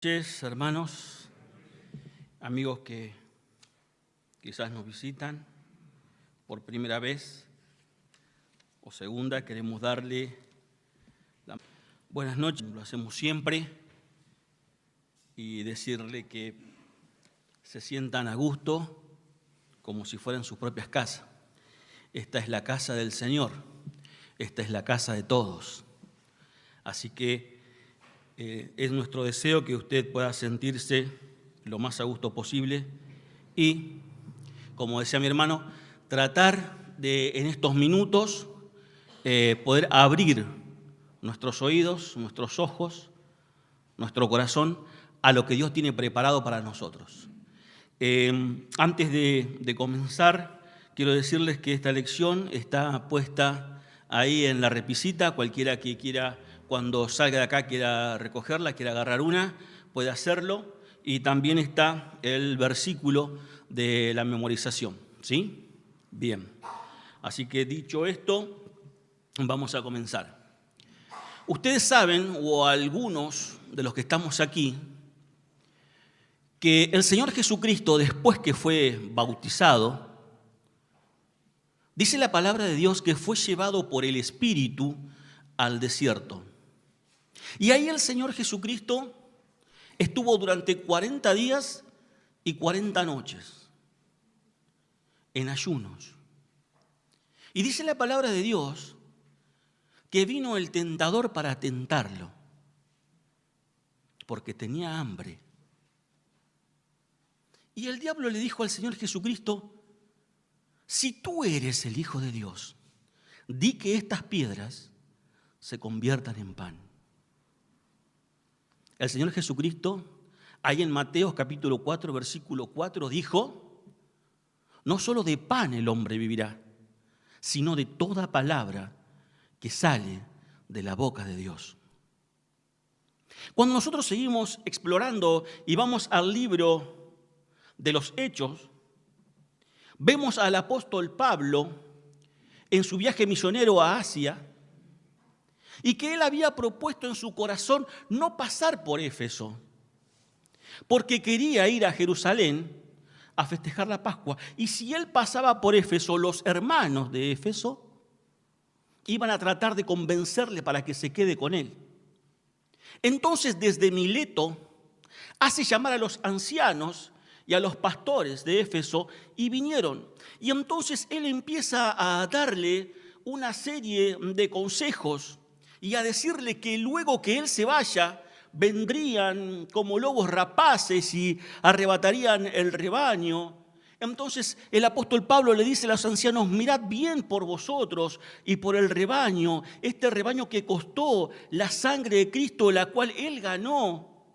Noches, hermanos, amigos que quizás nos visitan por primera vez o segunda, queremos darle la buenas noches, lo hacemos siempre, y decirle que se sientan a gusto como si fueran sus propias casas. Esta es la casa del Señor, esta es la casa de todos. Así que es nuestro deseo que usted pueda sentirse lo más a gusto posible y, como decía mi hermano, tratar de en estos minutos poder abrir nuestros oídos, nuestros ojos, nuestro corazón a lo que Dios tiene preparado para nosotros. Antes de comenzar, quiero decirles que esta lección está puesta ahí en la repisita. Cualquiera que quiera, cuando salga de acá, quiera recogerla, quiera agarrar una, puede hacerlo. Y también está el versículo de la memorización, ¿sí? Bien. Así que dicho esto, vamos a comenzar. Ustedes saben, o algunos de los que estamos aquí, que el Señor Jesucristo, después que fue bautizado, dice la palabra de Dios que fue llevado por el Espíritu al desierto. Y ahí el Señor Jesucristo estuvo durante 40 días y 40 noches en ayunos. Y dice la palabra de Dios que vino el tentador para tentarlo, porque tenía hambre. Y el diablo le dijo al Señor Jesucristo: si tú eres el Hijo de Dios, di que estas piedras se conviertan en pan. El Señor Jesucristo, ahí en Mateo capítulo 4, versículo 4, dijo: no solo de pan el hombre vivirá, sino de toda palabra que sale de la boca de Dios. Cuando nosotros seguimos explorando y vamos al libro de los Hechos, vemos al apóstol Pablo en su viaje misionero a Asia y que él había propuesto en su corazón no pasar por Éfeso, porque quería ir a Jerusalén a festejar la Pascua. Y si él pasaba por Éfeso, los hermanos de Éfeso iban a tratar de convencerle para que se quede con él. Entonces, desde Mileto, hace llamar a los ancianos y a los pastores de Éfeso, y vinieron. Y entonces él empieza a darle una serie de consejos y a decirle que luego que él se vaya, vendrían como lobos rapaces y arrebatarían el rebaño. Entonces el apóstol Pablo le dice a los ancianos: mirad bien por vosotros y por el rebaño, este rebaño que costó la sangre de Cristo, la cual él ganó.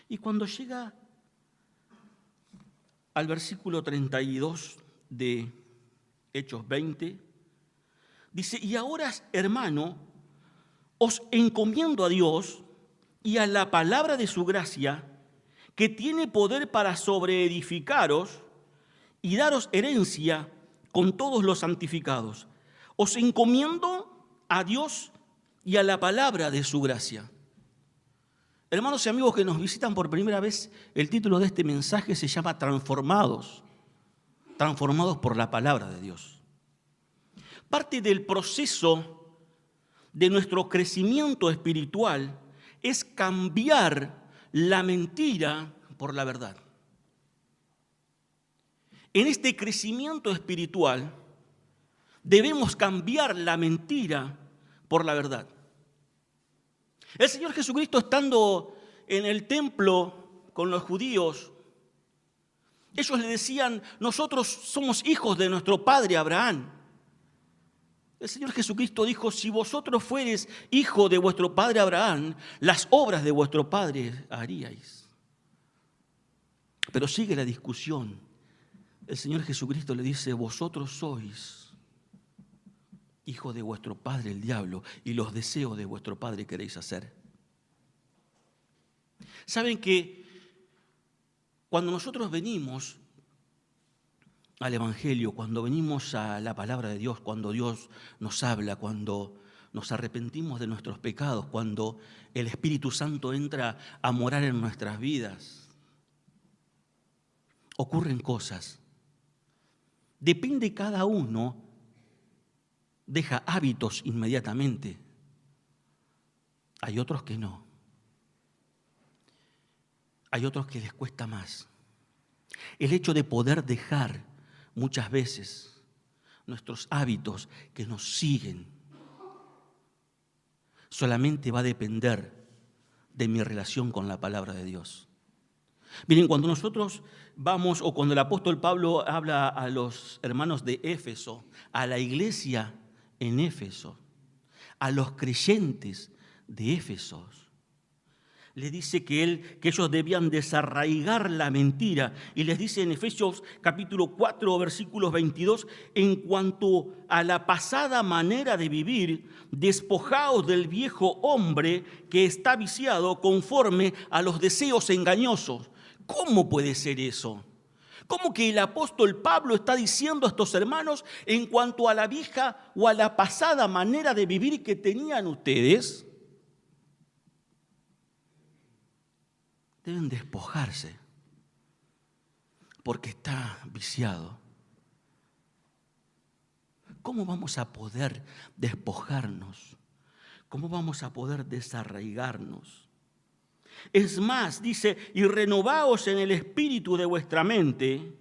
Y cuando llega al versículo 32 de Hechos 20, dice: y ahora, hermano, os encomiendo a Dios y a la palabra de su gracia, que tiene poder para sobreedificaros y daros herencia con todos los santificados. Os encomiendo a Dios y a la palabra de su gracia. Hermanos y amigos que nos visitan por primera vez, el título de este mensaje se llama Transformados, transformados por la palabra de Dios. Parte del proceso de nuestro crecimiento espiritual es cambiar la mentira por la verdad. En este crecimiento espiritual debemos cambiar la mentira por la verdad. El Señor Jesucristo, estando en el templo con los judíos, ellos le decían: nosotros somos hijos de nuestro padre Abraham. El Señor Jesucristo dijo: si vosotros fuereis hijo de vuestro padre Abraham, las obras de vuestro padre haríais. Pero sigue la discusión. El Señor Jesucristo le dice: vosotros sois hijo de vuestro padre el diablo, y los deseos de vuestro padre queréis hacer. Saben que cuando nosotros venimos al Evangelio, cuando venimos a la palabra de Dios, cuando Dios nos habla, cuando nos arrepentimos de nuestros pecados, cuando el Espíritu Santo entra a morar en nuestras vidas, ocurren cosas. Depende cada uno, deja hábitos inmediatamente. Hay otros que no. Hay otros que les cuesta más. El hecho de poder dejar muchas veces nuestros hábitos que nos siguen solamente va a depender de mi relación con la palabra de Dios. Miren, cuando nosotros vamos, o cuando el apóstol Pablo habla a los hermanos de Éfeso, a la iglesia en Éfeso, a los creyentes de Éfeso, le dice que ellos debían desarraigar la mentira. Y les dice en Efesios capítulo 4, versículos 22, en cuanto a la pasada manera de vivir, despojaos del viejo hombre que está viciado conforme a los deseos engañosos. ¿Cómo puede ser eso? ¿Cómo que el apóstol Pablo está diciendo a estos hermanos en cuanto a la vieja o a la pasada manera de vivir que tenían ustedes? Deben despojarse, porque está viciado. ¿Cómo vamos a poder despojarnos? ¿Cómo vamos a poder desarraigarnos? Es más, dice, y renovaos en el espíritu de vuestra mente,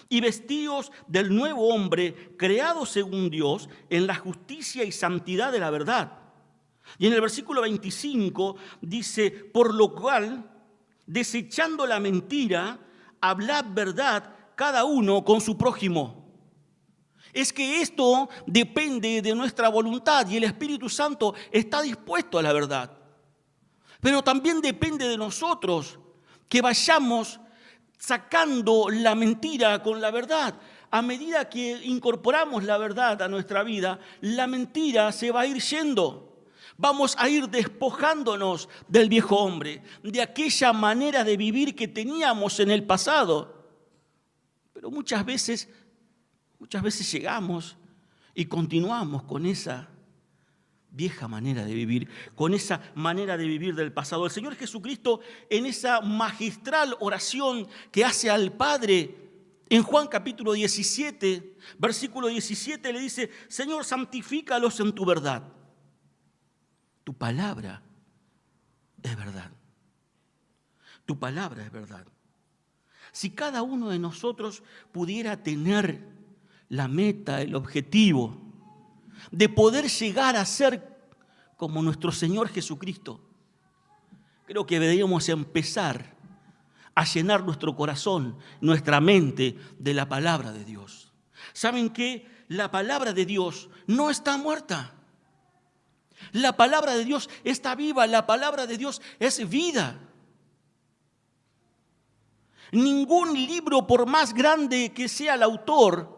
y vestíos del nuevo hombre, creado según Dios, en la justicia y santidad de la verdad. Y en el versículo 25 dice, por lo cual, desechando la mentira, hablad verdad cada uno con su prójimo. Es que esto depende de nuestra voluntad y el Espíritu Santo está dispuesto a la verdad. Pero también depende de nosotros que vayamos sacando la mentira con la verdad. A medida que incorporamos la verdad a nuestra vida, la mentira se va a ir yendo. Vamos a ir despojándonos del viejo hombre, de aquella manera de vivir que teníamos en el pasado. Pero muchas veces llegamos y continuamos con esa vieja manera de vivir, con esa manera de vivir del pasado. El Señor Jesucristo, en esa magistral oración que hace al Padre, en Juan capítulo 17, versículo 17, le dice, Señor, santifícalos en tu verdad. Tu palabra es verdad. Tu palabra es verdad. Si cada uno de nosotros pudiera tener la meta, el objetivo de poder llegar a ser como nuestro Señor Jesucristo, creo que deberíamos empezar a llenar nuestro corazón, nuestra mente de la palabra de Dios. ¿Saben qué? La palabra de Dios no está muerta. La palabra de Dios está viva, la palabra de Dios es vida. Ningún libro, por más grande que sea el autor,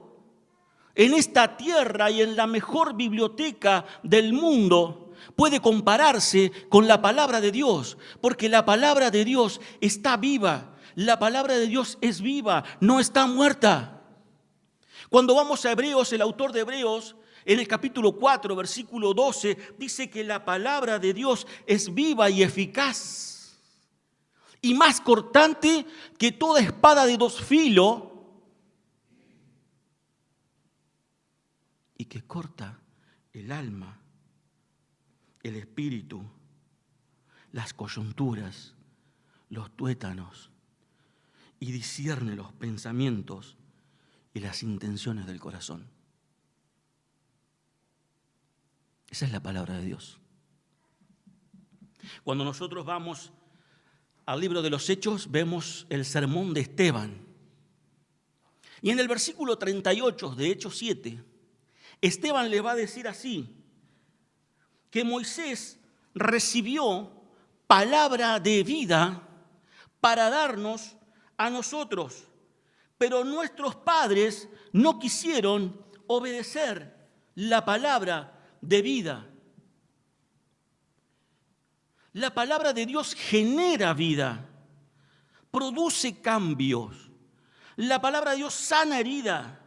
en esta tierra y en la mejor biblioteca del mundo, puede compararse con la palabra de Dios, porque la palabra de Dios está viva, la palabra de Dios es viva, no está muerta. Cuando vamos a Hebreos, el autor de Hebreos, en el capítulo 4, versículo 12, dice que la palabra de Dios es viva y eficaz y más cortante que toda espada de dos filos y que corta el alma, el espíritu, las coyunturas, los tuétanos y discierne los pensamientos y las intenciones del corazón. Esa es la palabra de Dios. Cuando nosotros vamos al libro de los Hechos, vemos el sermón de Esteban. Y en el versículo 38 de Hechos 7, Esteban le va a decir así, que Moisés recibió palabra de vida para darnos a nosotros, pero nuestros padres no quisieron obedecer la palabra de vida. La palabra de Dios genera vida, produce cambios. La palabra de Dios sana herida,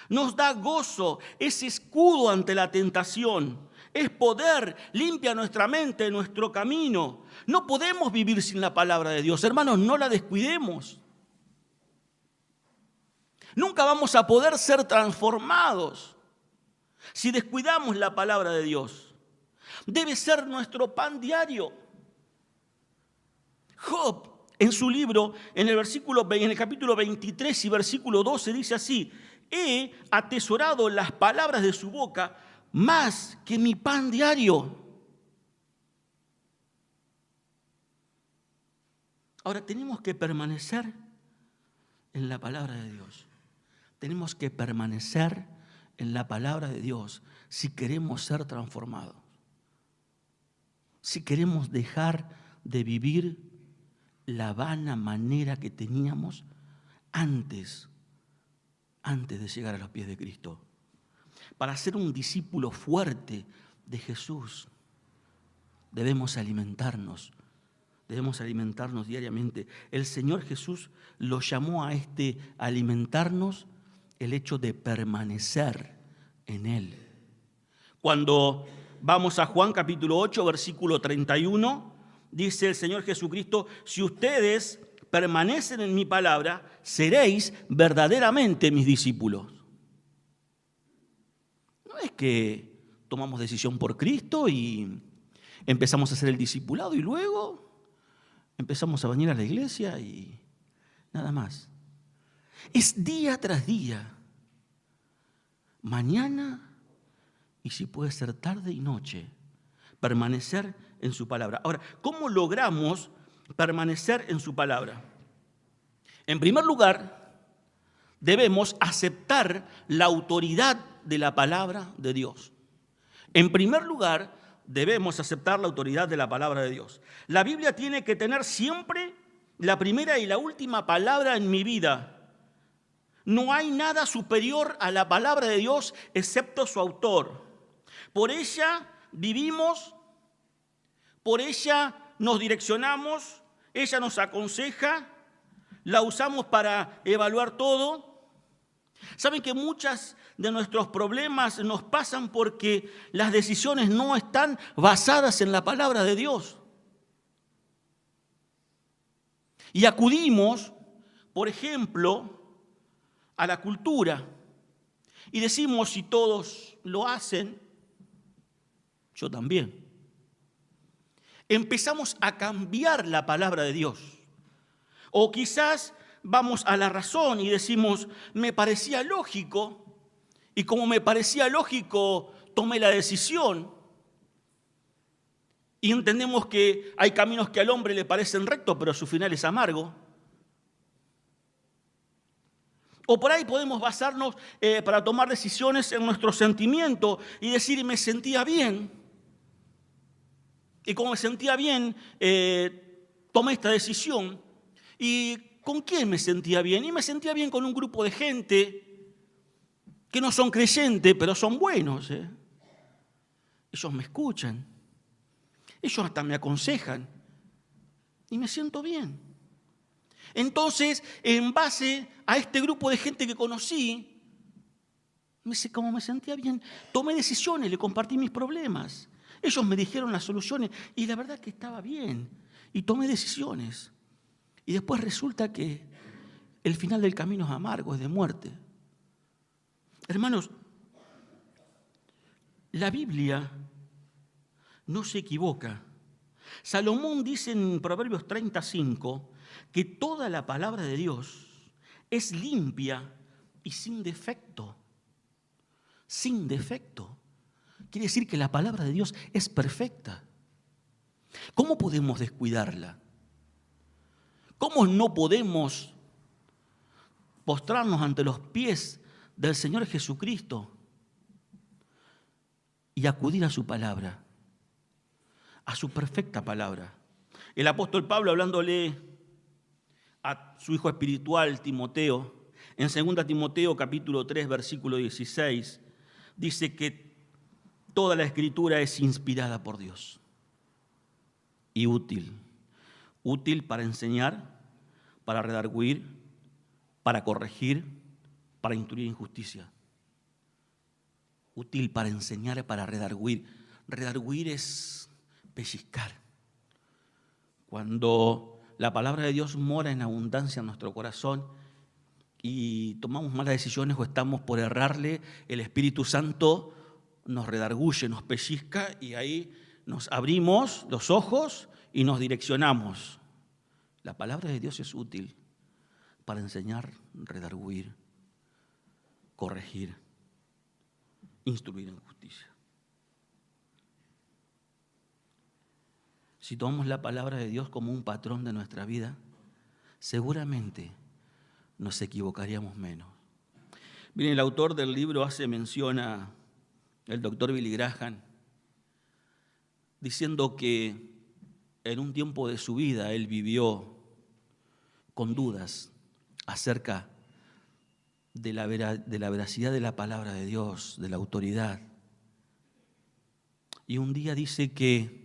nos da gozo, es escudo ante la tentación, es poder, limpia nuestra mente, nuestro camino. No podemos vivir sin la palabra de Dios. Hermanos, no la descuidemos. Nunca vamos a poder ser transformados si descuidamos la palabra de Dios. Debe ser nuestro pan diario. Job, en su libro, en el capítulo 23 y versículo 12, dice así: he atesorado las palabras de su boca más que mi pan diario. Ahora tenemos que permanecer en la palabra de Dios. Tenemos que permanecer en la palabra de Dios si queremos ser transformados. Si queremos dejar de vivir la vana manera que teníamos antes de llegar a los pies de Cristo. Para ser un discípulo fuerte de Jesús, debemos alimentarnos diariamente. El Señor Jesús lo llamó a alimentarnos el hecho de permanecer en Él. Cuando vamos a Juan capítulo 8, versículo 31, dice el Señor Jesucristo: si ustedes permanecen en mi palabra, seréis verdaderamente mis discípulos. No es que tomamos decisión por Cristo y empezamos a hacer el discipulado y luego empezamos a venir a la iglesia y nada más. Es día tras día, mañana y si puede ser tarde y noche, permanecer en su palabra. Ahora, ¿cómo logramos permanecer en su palabra? En primer lugar, debemos aceptar la autoridad de la palabra de Dios. En primer lugar, debemos aceptar la autoridad de la palabra de Dios. La Biblia tiene que tener siempre la primera y la última palabra en mi vida. No hay nada superior a la palabra de Dios excepto su autor. Por ella vivimos, por ella nos direccionamos, ella nos aconseja, la usamos para evaluar todo. ¿Saben que muchos de nuestros problemas nos pasan porque las decisiones no están basadas en la palabra de Dios? Y acudimos, por ejemplo, a la cultura y decimos: si todos lo hacen, yo también. Empezamos a cambiar la palabra de Dios. O quizás vamos a la razón y decimos: me parecía lógico, y como me parecía lógico, tomé la decisión. Y entendemos que hay caminos que al hombre le parecen rectos, pero su final es amargo. O por ahí podemos basarnos para tomar decisiones en nuestro sentimiento y decir: me sentía bien. Y como me sentía bien, tomé esta decisión. ¿Y con quién me sentía bien? Y me sentía bien con un grupo de gente que no son creyentes, pero son buenos. Ellos me escuchan. Ellos hasta me aconsejan. Y me siento bien. Entonces, en base a este grupo de gente que conocí, como me sentía bien, tomé decisiones, le compartí mis problemas. Ellos me dijeron las soluciones y la verdad que estaba bien. Y tomé decisiones. Y después resulta que el final del camino es amargo, es de muerte. Hermanos, la Biblia no se equivoca. Salomón dice en Proverbios 35 que toda la palabra de Dios es limpia y sin defecto. Sin defecto. Quiere decir que la palabra de Dios es perfecta. ¿Cómo podemos descuidarla? ¿Cómo no podemos postrarnos ante los pies del Señor Jesucristo y acudir a su palabra, a su perfecta palabra? El apóstol Pablo, hablándole a su hijo espiritual Timoteo, en 2 Timoteo capítulo 3, versículo 16, dice que toda la Escritura es inspirada por Dios y útil para enseñar, para redarguir, para corregir, para instruir en justicia. Útil para enseñar, para redarguir. Redarguir es pellizcar. Cuando la palabra de Dios mora en abundancia en nuestro corazón y tomamos malas decisiones o estamos por errarle, el Espíritu Santo nos redarguye, nos pellizca y ahí nos abrimos los ojos y nos direccionamos. La palabra de Dios es útil para enseñar, redarguir, corregir, instruir en justicia. Si tomamos la palabra de Dios como un patrón de nuestra vida, seguramente nos equivocaríamos menos. Miren, el autor del libro hace mención a el doctor Billy Graham, diciendo que en un tiempo de su vida él vivió con dudas acerca de la veracidad de la palabra de Dios, de la autoridad. Y un día dice que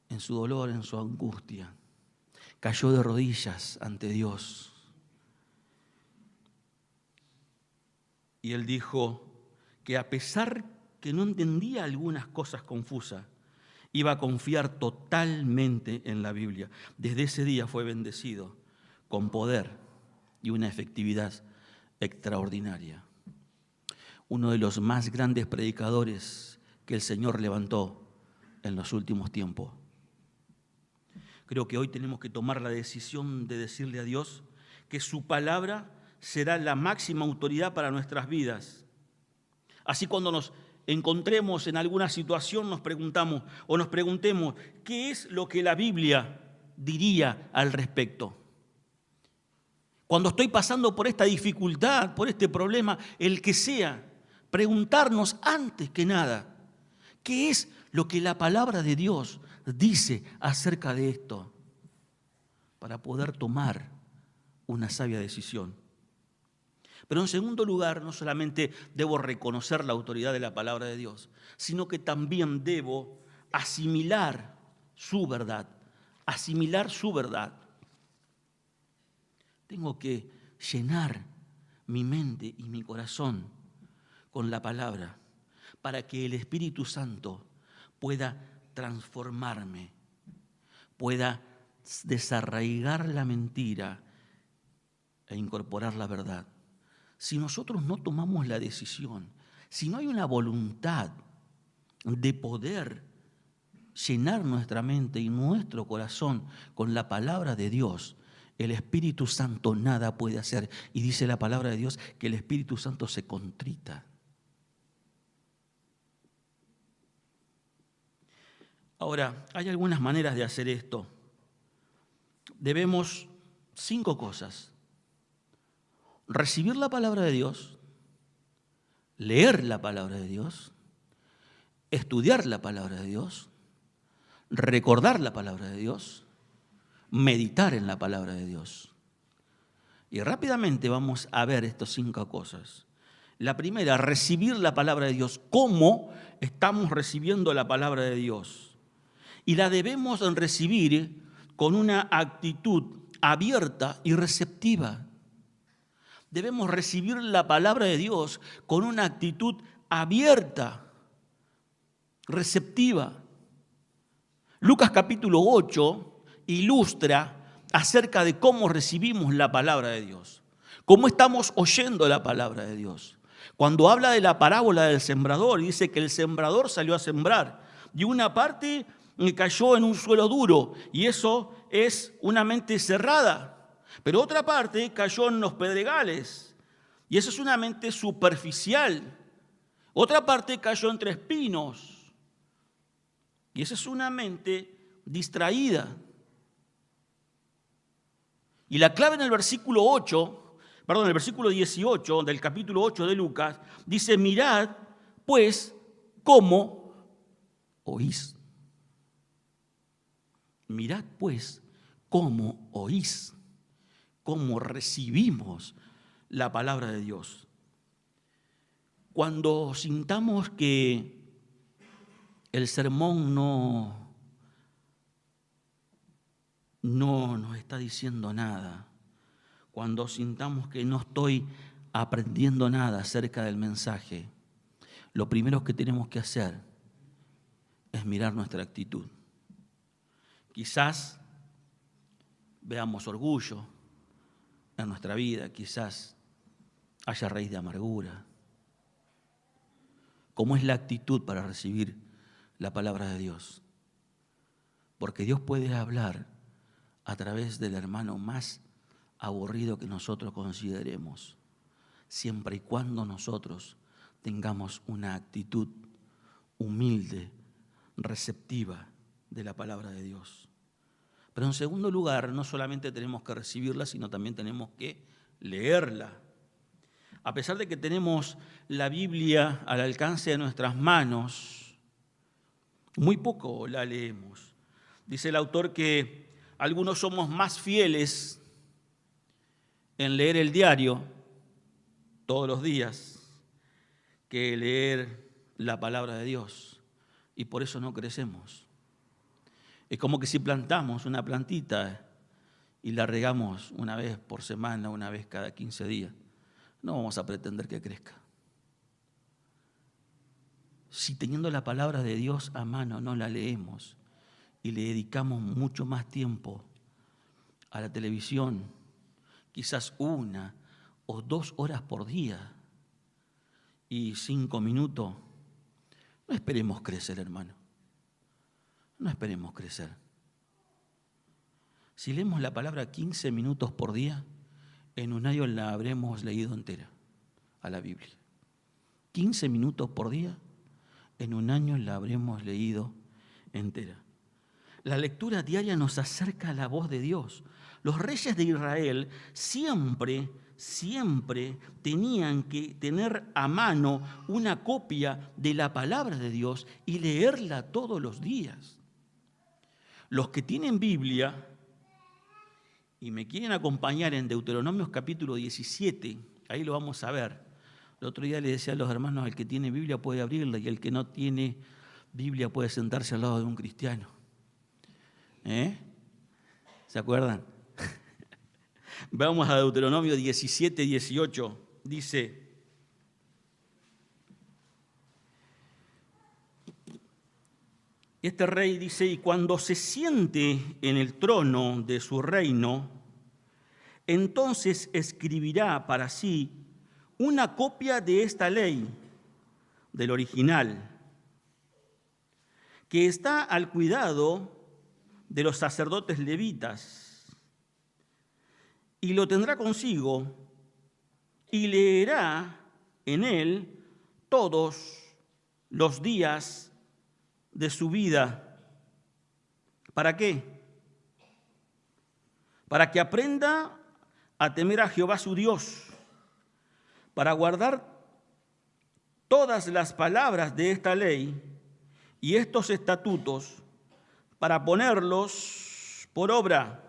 en su dolor, en su angustia, cayó de rodillas ante Dios. Y él dijo que a pesar que no entendía algunas cosas confusas, iba a confiar totalmente en la Biblia. Desde ese día fue bendecido con poder y una efectividad extraordinaria. Uno de los más grandes predicadores que el Señor levantó en los últimos tiempos. Creo que hoy tenemos que tomar la decisión de decirle a Dios que su palabra será la máxima autoridad para nuestras vidas. Así cuando nos encontremos en alguna situación nos preguntamos o nos preguntemos ¿qué es lo que la Biblia diría al respecto? Cuando estoy pasando por esta dificultad, por este problema, el que sea, preguntarnos antes que nada ¿qué es lo que la palabra de Dios dice acerca de esto? Para poder tomar una sabia decisión. Pero en segundo lugar, no solamente debo reconocer la autoridad de la palabra de Dios, sino que también debo asimilar su verdad. Asimilar su verdad. Tengo que llenar mi mente y mi corazón con la palabra para que el Espíritu Santo pueda transformarme, pueda desarraigar la mentira e incorporar la verdad. Si nosotros no tomamos la decisión, si no hay una voluntad de poder llenar nuestra mente y nuestro corazón con la palabra de Dios, el Espíritu Santo nada puede hacer. Y dice la palabra de Dios que el Espíritu Santo se contrita. Ahora, hay algunas maneras de hacer esto. Debemos 5 cosas. Recibir la palabra de Dios, leer la palabra de Dios, estudiar la palabra de Dios, recordar la palabra de Dios, meditar en la palabra de Dios. Y rápidamente vamos a ver estas 5 cosas. La primera, recibir la palabra de Dios. ¿Cómo estamos recibiendo la palabra de Dios? Y la debemos recibir con una actitud abierta y receptiva. Debemos recibir la palabra de Dios con una actitud abierta, receptiva. Lucas capítulo 8 ilustra acerca de cómo recibimos la palabra de Dios, cómo estamos oyendo la palabra de Dios. Cuando habla de la parábola del sembrador, dice que el sembrador salió a sembrar y una parte cayó en un suelo duro y eso es una mente cerrada. Pero otra parte cayó en los pedregales y eso es una mente superficial. Otra parte cayó entre espinos y esa es una mente distraída. Y la clave en el versículo 18 del capítulo 8 de Lucas dice: mirad pues cómo oís. Mirad pues cómo oís. Cómo recibimos la palabra de Dios. Cuando sintamos que el sermón no nos está diciendo nada, cuando sintamos que no estoy aprendiendo nada acerca del mensaje, lo primero que tenemos que hacer es mirar nuestra actitud. Quizás veamos orgullo en nuestra vida, quizás haya raíz de amargura. ¿Cómo es la actitud para recibir la palabra de Dios? Porque Dios puede hablar a través del hermano más aburrido que nosotros consideremos, siempre y cuando nosotros tengamos una actitud humilde, receptiva de la palabra de Dios. Pero en segundo lugar, no solamente tenemos que recibirla, sino también tenemos que leerla. A pesar de que tenemos la Biblia al alcance de nuestras manos, muy poco la leemos. Dice el autor que algunos somos más fieles en leer el diario todos los días que leer la palabra de Dios, y por eso no crecemos. Es como que si plantamos una plantita y la regamos una vez por semana, una vez cada 15 días, no vamos a pretender que crezca. Si teniendo la palabra de Dios a mano no la leemos y le dedicamos mucho más tiempo a la televisión, quizás 1 o 2 horas por día y 5 minutos, no esperemos crecer, hermano. No esperemos crecer. Si leemos la palabra 15 minutos por día, en un año la habremos leído entera a la Biblia. 15 minutos por día, en un año la habremos leído entera. La lectura diaria nos acerca a la voz de Dios. Los reyes de Israel siempre tenían que tener a mano una copia de la palabra de Dios y leerla todos los días. Los que tienen Biblia y me quieren acompañar en Deuteronomios capítulo 17, ahí lo vamos a ver. El otro día le decía a los hermanos, el que tiene Biblia puede abrirla y el que no tiene Biblia puede sentarse al lado de un cristiano. ¿Se acuerdan? Vamos a Deuteronomio 17, 18. Dice: este rey dice, y cuando se siente en el trono de su reino, entonces escribirá para sí una copia de esta ley, del original, que está al cuidado de los sacerdotes levitas, y lo tendrá consigo y leerá en él todos los días de su vida. ¿Para qué? Para que aprenda a temer a Jehová su Dios, para guardar todas las palabras de esta ley y estos estatutos, para ponerlos por obra.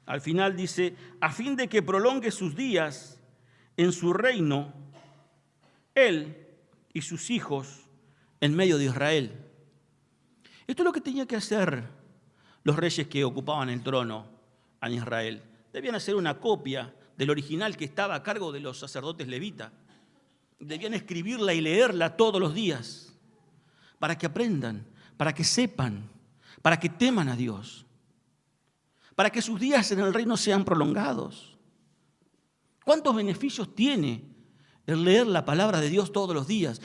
Al final dice, a fin de que prolongue sus días en su reino, él y sus hijos en medio de Israel. Esto es lo que tenía que hacer los reyes que ocupaban el trono en Israel. Debían hacer una copia del original que estaba a cargo de los sacerdotes levitas. Debían escribirla y leerla todos los días para que aprendan, para que sepan, para que teman a Dios, para que sus días en el reino sean prolongados. ¿Cuántos beneficios tiene el leer la palabra de Dios todos los días?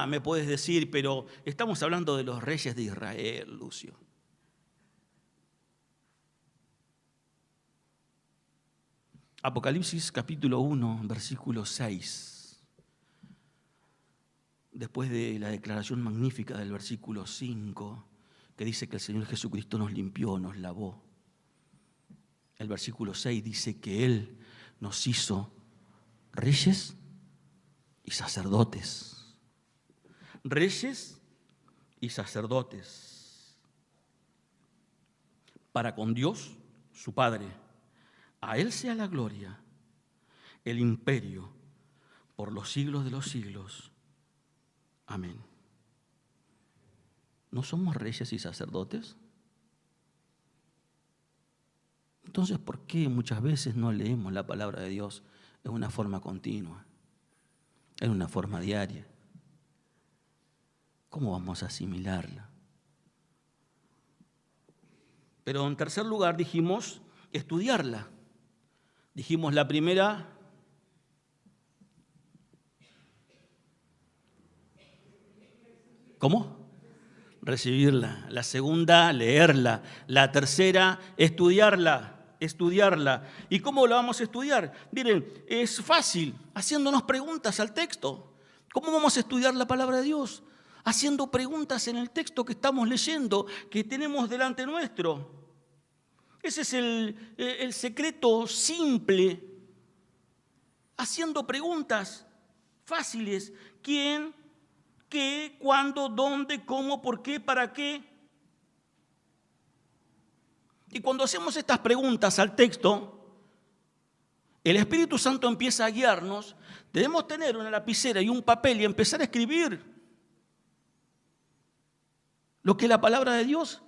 Me puedes decir, pero estamos hablando de los reyes de Israel, Lucio. Apocalipsis capítulo 1, versículo 6. Después de la declaración magnífica del versículo 5, que dice que el Señor Jesucristo nos limpió, nos lavó. El versículo 6 dice que Él nos hizo reyes y sacerdotes. Reyes y sacerdotes. Para con Dios, su Padre. A Él sea la gloria, el imperio, por los siglos de los siglos. Amén. ¿No somos reyes y sacerdotes? Entonces, ¿por qué muchas veces no leemos la palabra de Dios en una forma continua? en una forma diaria. ¿Cómo vamos a asimilarla? Pero en tercer lugar dijimos estudiarla. Dijimos la primera, ¿cómo? Recibirla. La segunda, leerla. La tercera, estudiarla. ¿Y cómo la vamos a estudiar? Miren, es fácil, haciéndonos preguntas al texto. ¿Cómo vamos a estudiar la palabra de Dios? Haciendo preguntas en el texto que estamos leyendo, que tenemos delante nuestro. Ese es el secreto simple. Haciendo preguntas fáciles. ¿Quién? ¿Qué? ¿Cuándo? ¿Dónde? ¿Cómo? ¿Por qué? ¿Para qué? Y cuando hacemos estas preguntas al texto, el Espíritu Santo empieza a guiarnos. Debemos tener una lapicera y un papel y empezar a escribir lo que la palabra de Dios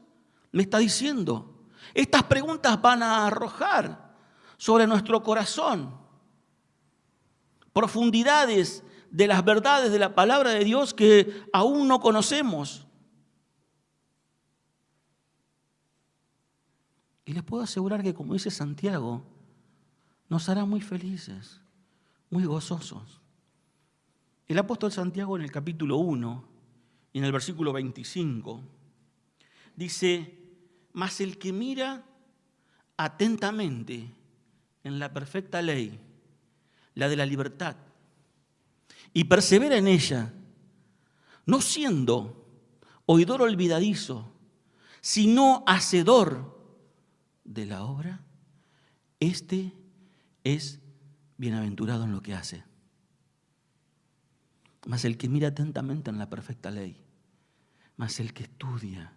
me está diciendo. Estas preguntas van a arrojar sobre nuestro corazón profundidades de las verdades de la palabra de Dios que aún no conocemos. Y les puedo asegurar que, como dice Santiago, nos hará muy felices, muy gozosos. El apóstol Santiago en el capítulo 1 y en el versículo 25 dice: mas el que mira atentamente en la perfecta ley, la de la libertad, y persevera en ella, no siendo oidor olvidadizo, sino hacedor de la obra, este es bienaventurado en lo que hace. Mas el que mira atentamente en la perfecta ley, mas el que estudia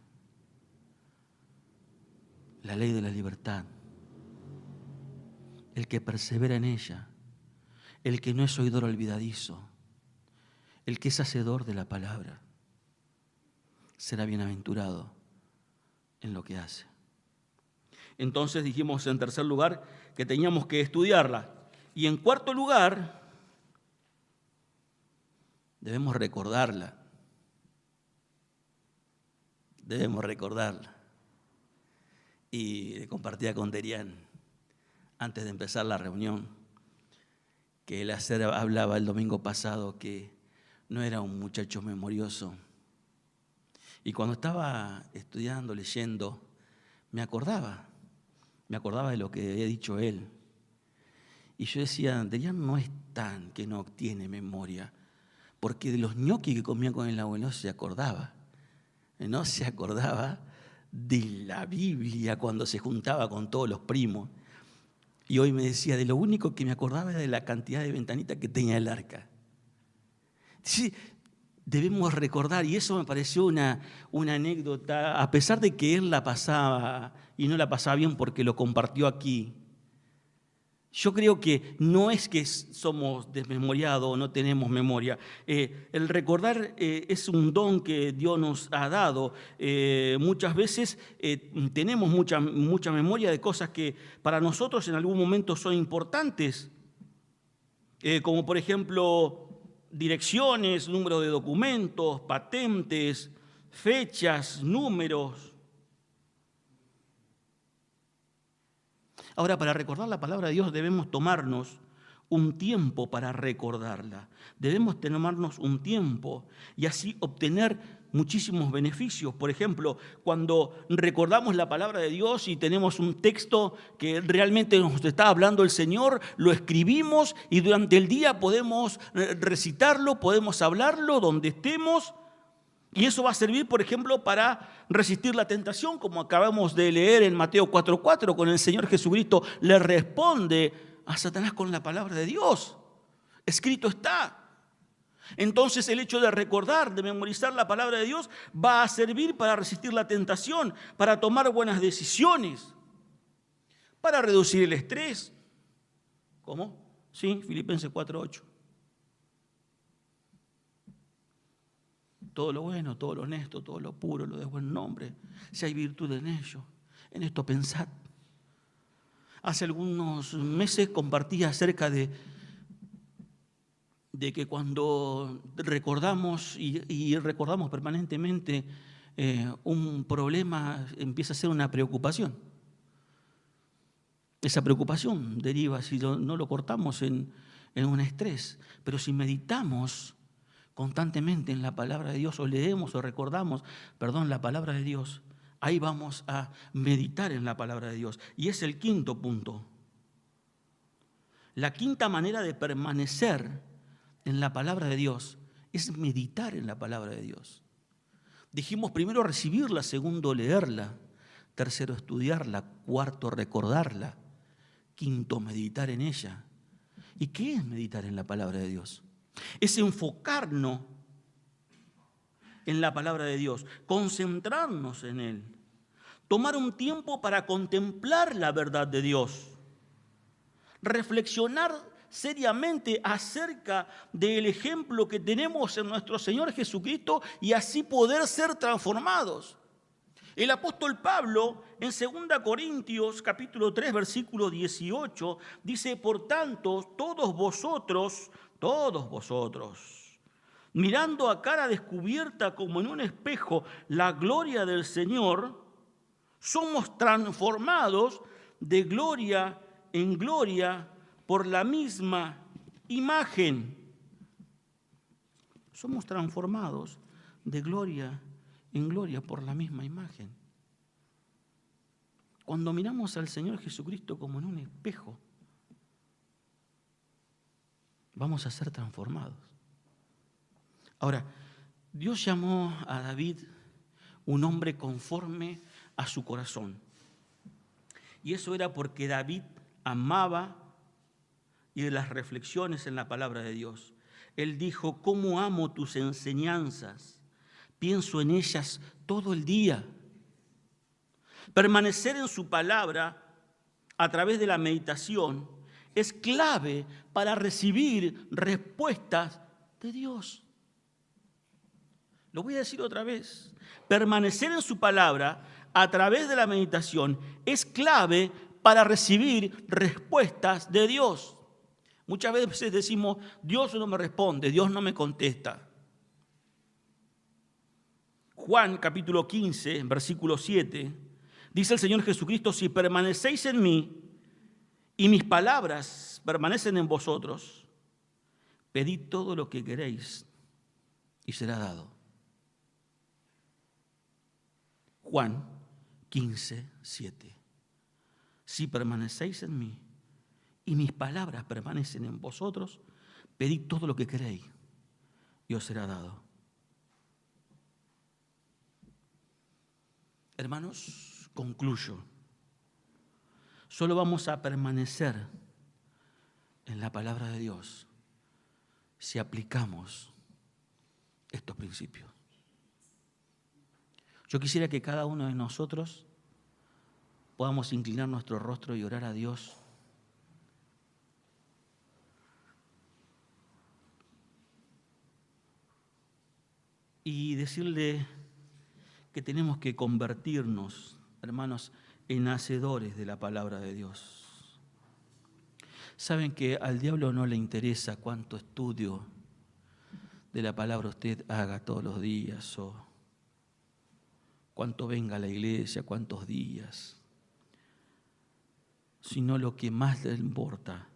la ley de la libertad, el que persevera en ella, el que no es oidor olvidadizo, el que es hacedor de la palabra, será bienaventurado en lo que hace. Entonces dijimos en tercer lugar que teníamos que estudiarla. Y en cuarto lugar, debemos recordarla. Debemos recordarla. Y le compartía con Derian, antes de empezar la reunión, que él hablaba el domingo pasado que no era un muchacho memorioso. Y cuando estaba estudiando, leyendo, me acordaba de lo que había dicho él. Y yo decía, Derian no es tan que no tiene memoria, porque de los ñoquis que comía con el abuelo no se acordaba de la Biblia cuando se juntaba con todos los primos. Y hoy me decía, de lo único que me acordaba era de la cantidad de ventanitas que tenía el arca. Sí, debemos recordar, y eso me pareció una anécdota, a pesar de que él la pasaba y no la pasaba bien porque lo compartió aquí. Yo creo que no es que somos desmemoriados o no tenemos memoria. El recordar es un don que Dios nos ha dado. Muchas veces tenemos mucha memoria de cosas que para nosotros en algún momento son importantes, como por ejemplo direcciones, número de documentos, patentes, fechas, números. Ahora, para recordar la palabra de Dios debemos tomarnos un tiempo para recordarla. Debemos tomarnos un tiempo y así obtener muchísimos beneficios. Por ejemplo, cuando recordamos la palabra de Dios y tenemos un texto que realmente nos está hablando el Señor, lo escribimos y durante el día podemos recitarlo, podemos hablarlo donde estemos. Y eso va a servir, por ejemplo, para resistir la tentación, como acabamos de leer en Mateo 4:4, con el Señor Jesucristo le responde a Satanás con la palabra de Dios. Escrito está. Entonces el hecho de recordar, de memorizar la palabra de Dios, va a servir para resistir la tentación, para tomar buenas decisiones, para reducir el estrés. ¿Cómo? Sí, Filipenses 4:8. Todo lo bueno, todo lo honesto, todo lo puro, lo de buen nombre, si hay virtud en ello, en esto pensad. Hace algunos meses compartí acerca de de que cuando recordamos y recordamos permanentemente un problema, empieza a ser una preocupación. Esa preocupación deriva, si no lo cortamos, en un estrés. Pero si meditamos constantemente en la palabra de Dios, o leemos o recordamos, la palabra de Dios, ahí vamos a meditar en la palabra de Dios. Y es el quinto punto. La quinta manera de permanecer en la palabra de Dios es meditar en la palabra de Dios. Dijimos primero recibirla, segundo leerla, tercero estudiarla, cuarto recordarla, quinto meditar en ella. ¿Y qué es meditar en la palabra de Dios? Es enfocarnos en la palabra de Dios, concentrarnos en Él, tomar un tiempo para contemplar la verdad de Dios, reflexionar seriamente acerca del ejemplo que tenemos en nuestro Señor Jesucristo y así poder ser transformados. El apóstol Pablo en 2 Corintios capítulo 3 versículo 18 dice: por tanto, todos vosotros, mirando a cara descubierta como en un espejo la gloria del Señor, somos transformados de gloria en gloria por la misma imagen. Somos transformados de gloria en gloria por la misma imagen. Cuando miramos al Señor Jesucristo como en un espejo, vamos a ser transformados. Ahora, Dios llamó a David un hombre conforme a su corazón. Y eso era porque David amaba y de las reflexiones en la palabra de Dios. Él dijo: ¿cómo amo tus enseñanzas? Pienso en ellas todo el día. Permanecer en su palabra a través de la meditación es clave para recibir respuestas de Dios. Lo voy a decir otra vez. Permanecer en su palabra a través de la meditación es clave para recibir respuestas de Dios. Muchas veces decimos: Dios no me responde, Dios no me contesta. Juan capítulo 15, versículo 7, dice el Señor Jesucristo: si permanecéis en mí y mis palabras permanecen en vosotros, pedid todo lo que queréis y será dado. Juan 15, 7. Si permanecéis en mí y mis palabras permanecen en vosotros, pedid todo lo que queréis y os será dado. Hermanos, concluyo. Solo vamos a permanecer en la palabra de Dios si aplicamos estos principios. Yo quisiera que cada uno de nosotros podamos inclinar nuestro rostro y orar a Dios. Y decirle que tenemos que convertirnos, hermanos, en hacedores de la palabra de Dios. Saben que al diablo no le interesa cuánto estudio de la palabra usted haga todos los días, o cuánto venga a la iglesia, cuántos días, sino lo que más le importa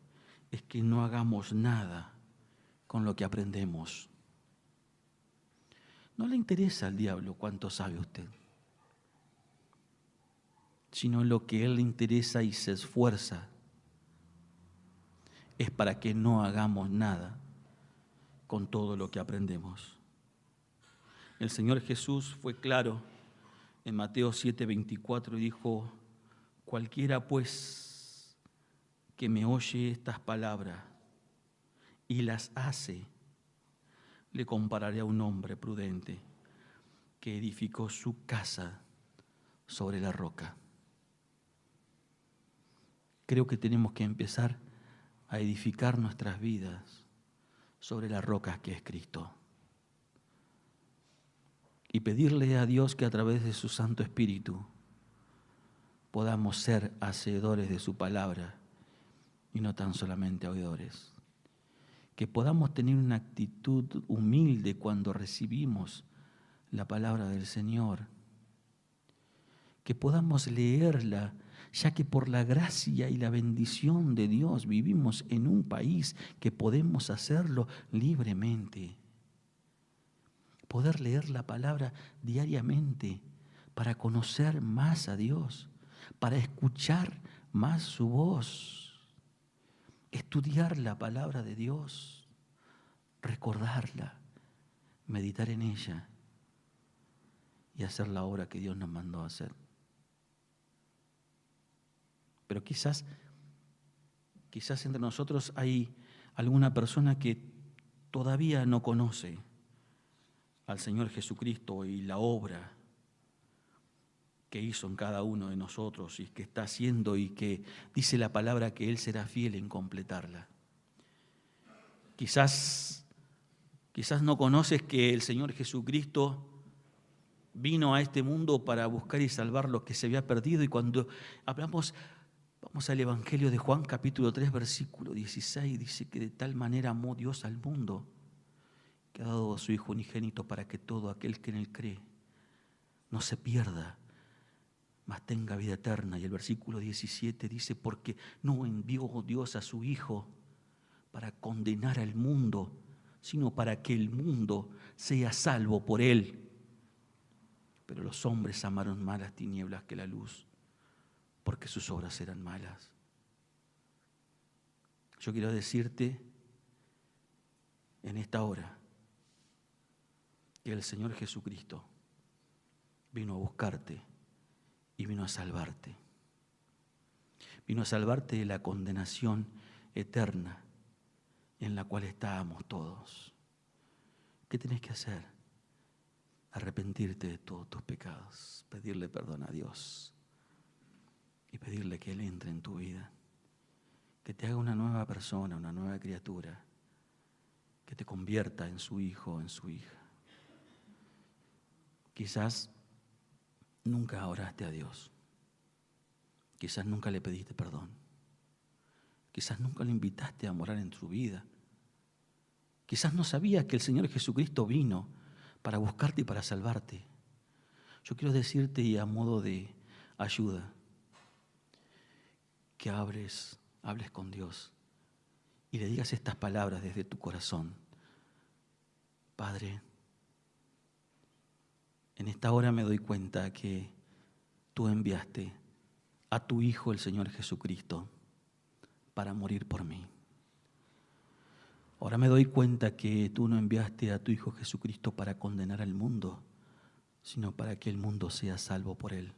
es que no hagamos nada con lo que aprendemos. No le interesa al diablo cuánto sabe usted, sino lo que a él le interesa y se esfuerza es para que no hagamos nada con todo lo que aprendemos. El Señor Jesús fue claro en Mateo 7:24 y dijo: cualquiera pues que me oye estas palabras y las hace, le compararé a un hombre prudente que edificó su casa sobre la roca. Creo que tenemos que empezar a edificar nuestras vidas sobre la roca que es Cristo. Y pedirle a Dios que a través de su Santo Espíritu podamos ser hacedores de su palabra y no tan solamente oidores. que podamos tener una actitud humilde cuando recibimos la palabra del Señor, que podamos leerla, ya que por la gracia y la bendición de Dios vivimos en un país que podemos hacerlo libremente. Poder leer la palabra diariamente para conocer más a Dios, para escuchar más su voz, estudiar la palabra de Dios, recordarla, meditar en ella y hacer la obra que Dios nos mandó a hacer. Pero quizás entre nosotros hay alguna persona que todavía no conoce al Señor Jesucristo y la obra que hizo en cada uno de nosotros y que está haciendo, y que dice la palabra que Él será fiel en completarla. Quizás no conoces que el Señor Jesucristo vino a este mundo para buscar y salvar lo que se había perdido, y cuando vamos al Evangelio de Juan, capítulo 3, versículo 16, dice que de tal manera amó Dios al mundo que ha dado a su Hijo unigénito para que todo aquel que en Él cree no se pierda, mas tenga vida eterna. Y el versículo 17 dice: porque no envió Dios a su Hijo para condenar al mundo, sino para que el mundo sea salvo por Él. Pero los hombres amaron más las tinieblas que la luz, porque sus obras eran malas. Yo quiero decirte en esta hora que el Señor Jesucristo vino a buscarte y vino a salvarte. Vino a salvarte de la condenación eterna en la cual estábamos todos. ¿Qué tenés que hacer? Arrepentirte de todos tus pecados, pedirle perdón a Dios y pedirle que Él entre en tu vida, que te haga una nueva persona, una nueva criatura, que te convierta en su hijo o en su hija. Quizás nunca oraste a Dios, quizás nunca le pediste perdón, quizás nunca lo invitaste a morar en tu vida, quizás no sabías que el Señor Jesucristo vino para buscarte y para salvarte. Yo quiero decirte, y a modo de ayuda, que hables con Dios y le digas estas palabras desde tu corazón. Padre, en esta hora me doy cuenta que tú enviaste a tu Hijo, el Señor Jesucristo, para morir por mí. Ahora me doy cuenta que tú no enviaste a tu Hijo Jesucristo para condenar al mundo, sino para que el mundo sea salvo por Él.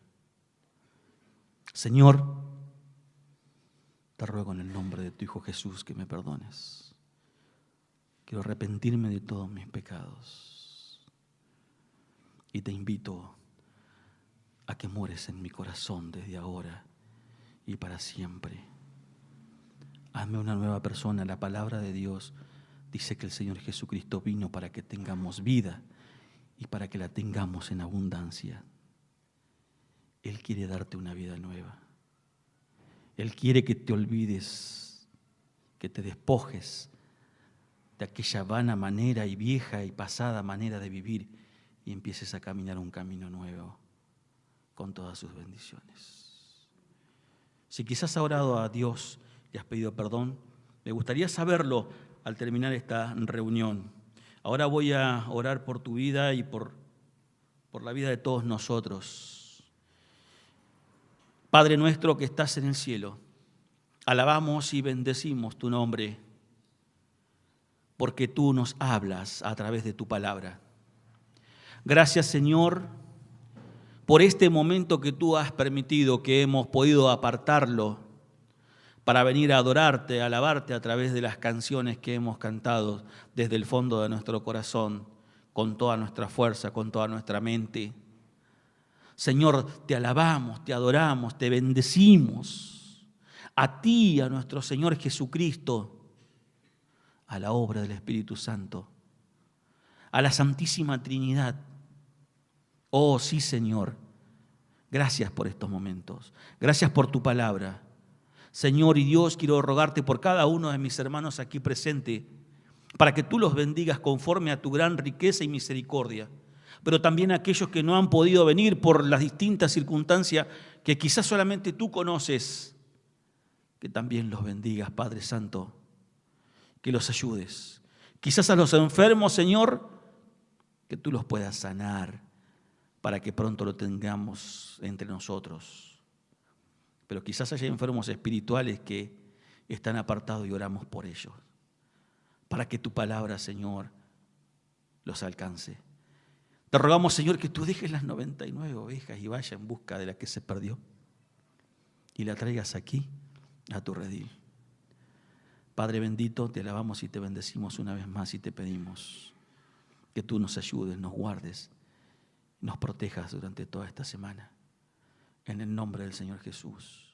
Señor, te ruego en el nombre de tu Hijo Jesús que me perdones. Quiero arrepentirme de todos mis pecados. Y te invito a que mueres en mi corazón desde ahora y para siempre. Hazme una nueva persona. La palabra de Dios dice que el Señor Jesucristo vino para que tengamos vida y para que la tengamos en abundancia. Él quiere darte una vida nueva. Él quiere que te olvides, que te despojes de aquella vana manera y vieja y pasada manera de vivir y empieces a caminar un camino nuevo con todas sus bendiciones. Si quizás has orado a Dios y has pedido perdón, me gustaría saberlo al terminar esta reunión. Ahora voy a orar por tu vida y por la vida de todos nosotros. Padre nuestro que estás en el cielo, alabamos y bendecimos tu nombre, porque tú nos hablas a través de tu palabra. Gracias, Señor, por este momento que tú has permitido, que hemos podido apartarlo para venir a adorarte, a alabarte a través de las canciones que hemos cantado desde el fondo de nuestro corazón, con toda nuestra fuerza, con toda nuestra mente. Señor, te alabamos, te adoramos, te bendecimos. A ti, a nuestro Señor Jesucristo, a la obra del Espíritu Santo, a la Santísima Trinidad. Oh, sí, Señor, gracias por estos momentos. Gracias por tu palabra. Señor y Dios, quiero rogarte por cada uno de mis hermanos aquí presente, para que tú los bendigas conforme a tu gran riqueza y misericordia. Pero también a aquellos que no han podido venir por las distintas circunstancias que quizás solamente tú conoces, que también los bendigas, Padre Santo, que los ayudes. Quizás a los enfermos, Señor, que tú los puedas sanar para que pronto lo tengamos entre nosotros. Pero quizás haya enfermos espirituales que están apartados y oramos por ellos, para que tu palabra, Señor, los alcance. Te rogamos, Señor, que tú dejes las 99 ovejas y vaya en busca de la que se perdió y la traigas aquí a tu redil. Padre bendito, te alabamos y te bendecimos una vez más y te pedimos que tú nos ayudes, nos guardes, nos protejas durante toda esta semana. En el nombre del Señor Jesús.